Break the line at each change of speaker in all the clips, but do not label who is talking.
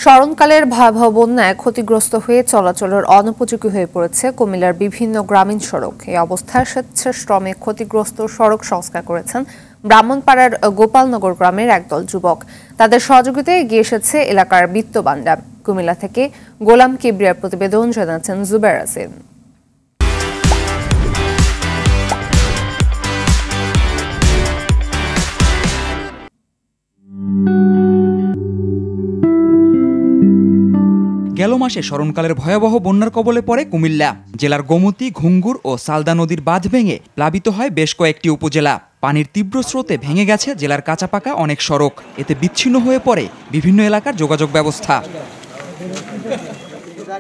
স্মরণকালের ভয়াবহ বন্যায় ক্ষতিগ্রস্ত হয়ে চলাচলের অনুপযোগী হয়ে পড়েছে কুমিল্লার বিভিন্ন গ্রামীণ সড়ক। এই অবস্থায় স্বেচ্ছাশ্রমে ক্ষতিগ্রস্ত সড়ক সংস্কার করেছেন ব্রাহ্মণপাড়ার গোপালনগর গ্রামের একদল যুবক। তাদের সহযোগিতায় এগিয়ে এসেছে এলাকার বিত্তবানরা। কুমিল্লা থেকে গোলাম কিবরিয়ার প্রতিবেদন জানাচ্ছেন জুবের আসিন।
গেল মাসে স্মরণকালের ভয়াবহ বন্যার কবলে পড়ে কুমিল্লা। জেলার গোমতী, ঘুঙ্গুর ও সালদা নদীর বাঁধ ভেঙে প্লাবিত হয় বেশ কয়েকটি উপজেলা। পানির তীব্র স্রোতে ভেঙে গেছে জেলার কাঁচাপাকা অনেক সড়ক। এতে বিচ্ছিন্ন হয়ে পড়ে বিভিন্ন এলাকার যোগাযোগ ব্যবস্থা।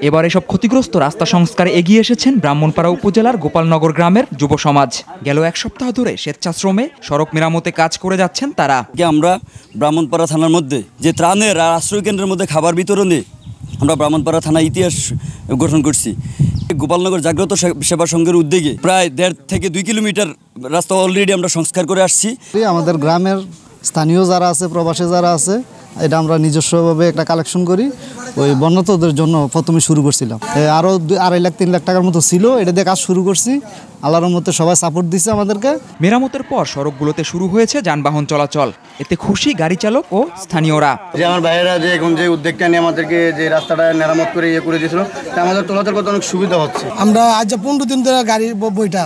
এবার এসব ক্ষতিগ্রস্ত রাস্তা সংস্কারে এগিয়ে এসেছেন ব্রাহ্মণপাড়া উপজেলার গোপালনগর গ্রামের যুব সমাজ। গেল এক সপ্তাহ ধরে স্বেচ্ছাশ্রমে সড়ক মেরামতে কাজ করে যাচ্ছেন তারা।
আমরা ব্রাহ্মণপাড়া থানার মধ্যে যে ত্রাণের আশ্রয় কেন্দ্রের মধ্যে খাবার বিতরণে আমরা ব্রাহ্মণপাড়া থানা ইতিহাস গঠন করছি। গোপালনগর জাগ্রত সেবা সংঘের উদ্যোগে প্রায় 1.5 থেকে 2 কিলোমিটার রাস্তা অলরেডি আমরা সংস্কার করে আসছি। আমাদের গ্রামের স্থানীয় যারা আছে, প্রবাসী যারা আছে, এটা আমরা নিজস্বভাবে একটা কালেকশন করি। ওই বন্যাতদের জন্য প্রথমে শুরু করছিলাম, আরও 2.5 লাখ 3 লাখ টাকার মতো ছিল। এটা দিয়ে কাজ শুরু করছি। আল্লাহর মধ্যে সবাই সাপোর্ট দিচ্ছে আমাদেরকে।
মেরামতের পর সড়কগুলোতে শুরু হয়েছে যানবাহন চলাচল। এতে খুশি গাড়ি চালক ও স্থানীয়রা।
যে আমার ভাইয়েরা যে এখন যে উদ্যোগটা নিয়ে আমাদেরকে যে রাস্তাটা মেরামত করে করে দিয়েছিল, তা আমাদের চলাচল করতে অনেক সুবিধা হচ্ছে।
আমরা আজ 15 দিন ধরে গাড়ির বইটা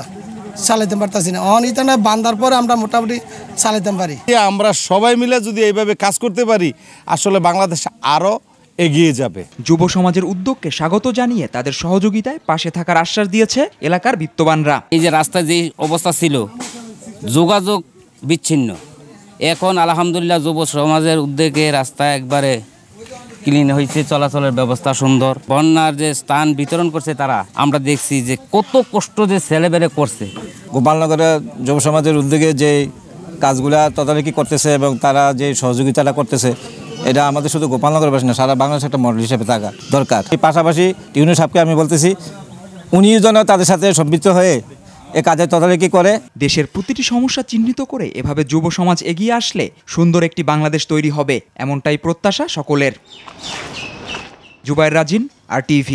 চালাইতে পারতাছি না। অনিতানা বান্দার পরে আমরা মোটামুটি চালাইতে পারি।
আমরা সবাই মিলে যদি এইভাবে কাজ করতে পারি, আসলে বাংলাদেশ আরো এগিয়ে যাবে।
যুব সমাজের উদ্যোগকে স্বাগত জানিয়ে তাদের সহযোগিতায় পাশে থাকার আশ্বাস দিয়েছে এলাকার বিত্তবানরা।
এই যে রাস্তায় যে অবস্থা ছিল, যোগাযোগ বিচ্ছিন্ন, এখন আলহামদুলিল্লাহ যুব সমাজের উদ্যোগে রাস্তা একবারে ক্লিন হয়েছে, চলাচলের ব্যবস্থা সুন্দর। বন্যার যে স্থান বিতরণ করছে তারা, আমরা দেখছি যে কত কষ্ট যে ছেলেবেলে করছে।
গোপালনগরের যুব সমাজের উদ্যোগে যে কাজগুলা তদারকি করতেছে এবং তারা যে সহযোগিতাটা করতেছে, এটা আমাদের শুধু গোপালনগরবাসী না, সারা বাংলাদেশ একটা মডেল হিসেবে থাকা দরকার। এই পাশাপাশি ইউনিয়ন সাহেবকে আমি বলতেছি, উনি যেন তাদের সাথে সম্পৃক্ত হয়ে এ কাজে তদারকি করে।
দেশের প্রতিটি সমস্যা চিহ্নিত করে এভাবে যুব সমাজ এগিয়ে আসলে সুন্দর একটি বাংলাদেশ তৈরি হবে, এমনটাই প্রত্যাশা সকলের। জুবায়ের রাজিন, RTV।